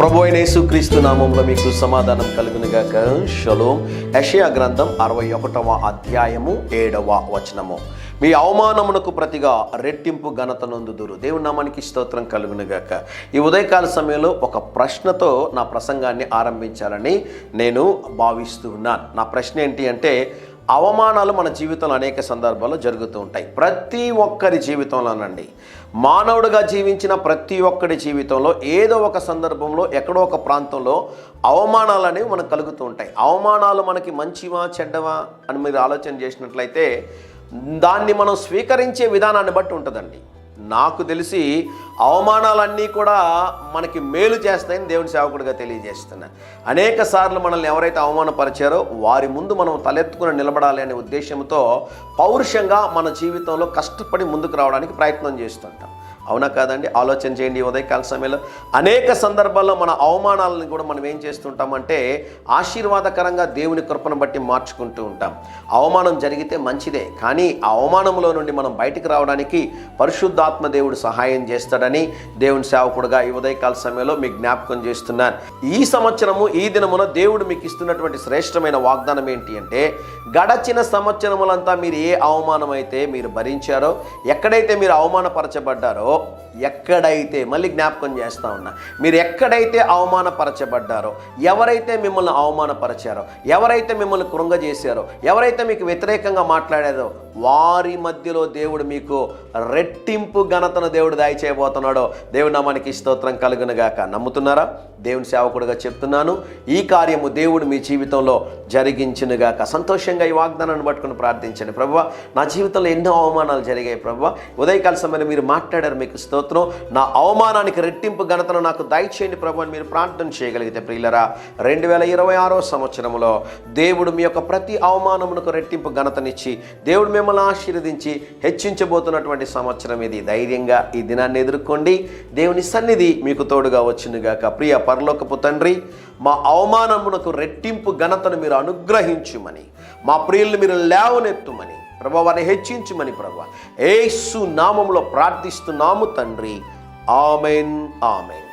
ప్రభు అయిన యేసుక్రీస్తు నామములో మీకు సమాధానం కలుగునుగాక. షలోం. యెషయా గ్రంథం 61వ అధ్యాయము 7వ వచనము. మీ అవమానమునకు ప్రతిగా రెట్టింపు ఘనత నొందుదురు. దేవుని నామానికి స్తోత్రం కలుగునుగాక. ఈ ఉదయకాల సమయంలో ఒక ప్రశ్నతో నా ప్రసంగాన్ని ఆరంభించాలని నేను భావిస్తూ ఉన్నాను. నా ప్రశ్న ఏంటి అంటే, అవమానాలు మన జీవితంలో అనేక సందర్భాల్లో జరుగుతూ ఉంటాయి. ప్రతి ఒక్కరి జీవితంలోనండి, మానవుడిగా జీవించిన ప్రతి ఒక్కరి జీవితంలో ఏదో ఒక సందర్భంలో ఎక్కడో ఒక ప్రాంతంలో అవమానాలు అనేవి మనకు కలుగుతూ ఉంటాయి. అవమానాలు మనకి మంచివా చెడ్డవా అని మీరు ఆలోచన చేసినట్లయితే దాన్ని మనం స్వీకరించే విధానాన్ని బట్టి ఉంటుందండి. నాకు తెలిసి అవమానాలన్నీ కూడా మనకి మేలు చేస్తాయని దేవుని సేవకుడిగా తెలియజేస్తున్నాను. అనేక సార్లు మనల్ని ఎవరైతే అవమానపరిచారో వారి ముందు మనం తలెత్తుకుని నిలబడాలి అనే ఉద్దేశంతో పౌరుషంగా మన జీవితంలో కష్టపడి ముందుకు రావడానికి ప్రయత్నం చేస్తుంటాం. అవునా కాదండి? ఆలోచన చేయండి. ఉదయకాల సమయంలో అనేక సందర్భాల్లో మన అవమానాలను కూడా మనం ఏం చేస్తుంటామంటే ఆశీర్వాదకరంగా దేవుని కృపను బట్టి మార్చుకుంటూ ఉంటాం. అవమానం జరిగితే మంచిదే, కానీ ఆ అవమానంలో నుండి మనం బయటికి రావడానికి పరిశుద్ధాత్మ దేవుడు సహాయం చేస్తాడని దేవుని సేవకుడుగా ఈ ఉదయకాల సమయంలో మీకు జ్ఞాపకం చేస్తున్నాను. ఈ సంవత్సరము ఈ దినమున దేవుడు మీకు ఇస్తున్నటువంటి శ్రేష్టమైన వాగ్దానం ఏంటి అంటే, గడచిన సంవత్సరములంతా మీరు ఏ అవమానం అయితే మీరు భరించారో, ఎక్కడైతే మీరు అవమానపరచబడ్డారో, ఎక్కడైతే, మళ్ళీ జ్ఞాపకం చేస్తా ఉన్నా, మీరు ఎక్కడైతే అవమానపరచబడ్డారో, ఎవరైతే మిమ్మల్ని అవమానపరిచారో, ఎవరైతే మిమ్మల్ని కృంగజేశారో, ఎవరైతే మీకు వ్యతిరేకంగా మాట్లాడారో, వారి మధ్యలో దేవుడు మీకు రెట్టింపు ఘనతను దేవుడు దయచేయబోతున్నాడో. దేవుని నామానికి స్తోత్రం కలుగునుగాక. నమ్ముతున్నారా? దేవుని సేవకుడుగా చెప్తున్నాను, ఈ కార్యము దేవుడు మీ జీవితంలో జరిగించునుగాక. సంతోషంగా ఈ వాగ్దానాన్ని పట్టుకుని ప్రార్థించండి. ప్రభువా, నా జీవితంలో ఎన్నో అవమానాలు జరిగాయి ప్రభువా, ఉదయకాల సమయంలో మీరు మాట్లాడారు, మీకు స్తోత్రం. నా అవమానానికి రెట్టింపు ఘనతను నాకు దయచేయండి ప్రభు అని మీరు ప్రార్థన చేయగలిగితే ప్రియులరా, 2026వ సంవత్సరంలో దేవుడు మీ యొక్క ప్రతి అవమానమునకు రెట్టింపు ఘనతనిచ్చి దేవుడు మిమ్మల్ని ఆశీర్వదించి హెచ్చించబోతున్నటువంటి సంవత్సరం ఇది. ధైర్యంగా ఈ దినాన్ని ఎదుర్కోండి. దేవుని సన్నిధి మీకు తోడుగా వచ్చునుగాక. ప్రియ పరలోకపు తండ్రి, మా అవమానమునకు రెట్టింపు ఘనతను మీరు అనుగ్రహించుమని, మా ప్రియుల్ని మీరు లేవనెత్తుమని ప్రభు, వారిని హెచ్చించుమని ప్రభు యేసు నామములో ప్రార్థిస్తున్నాము తండ్రి. Amen, amen.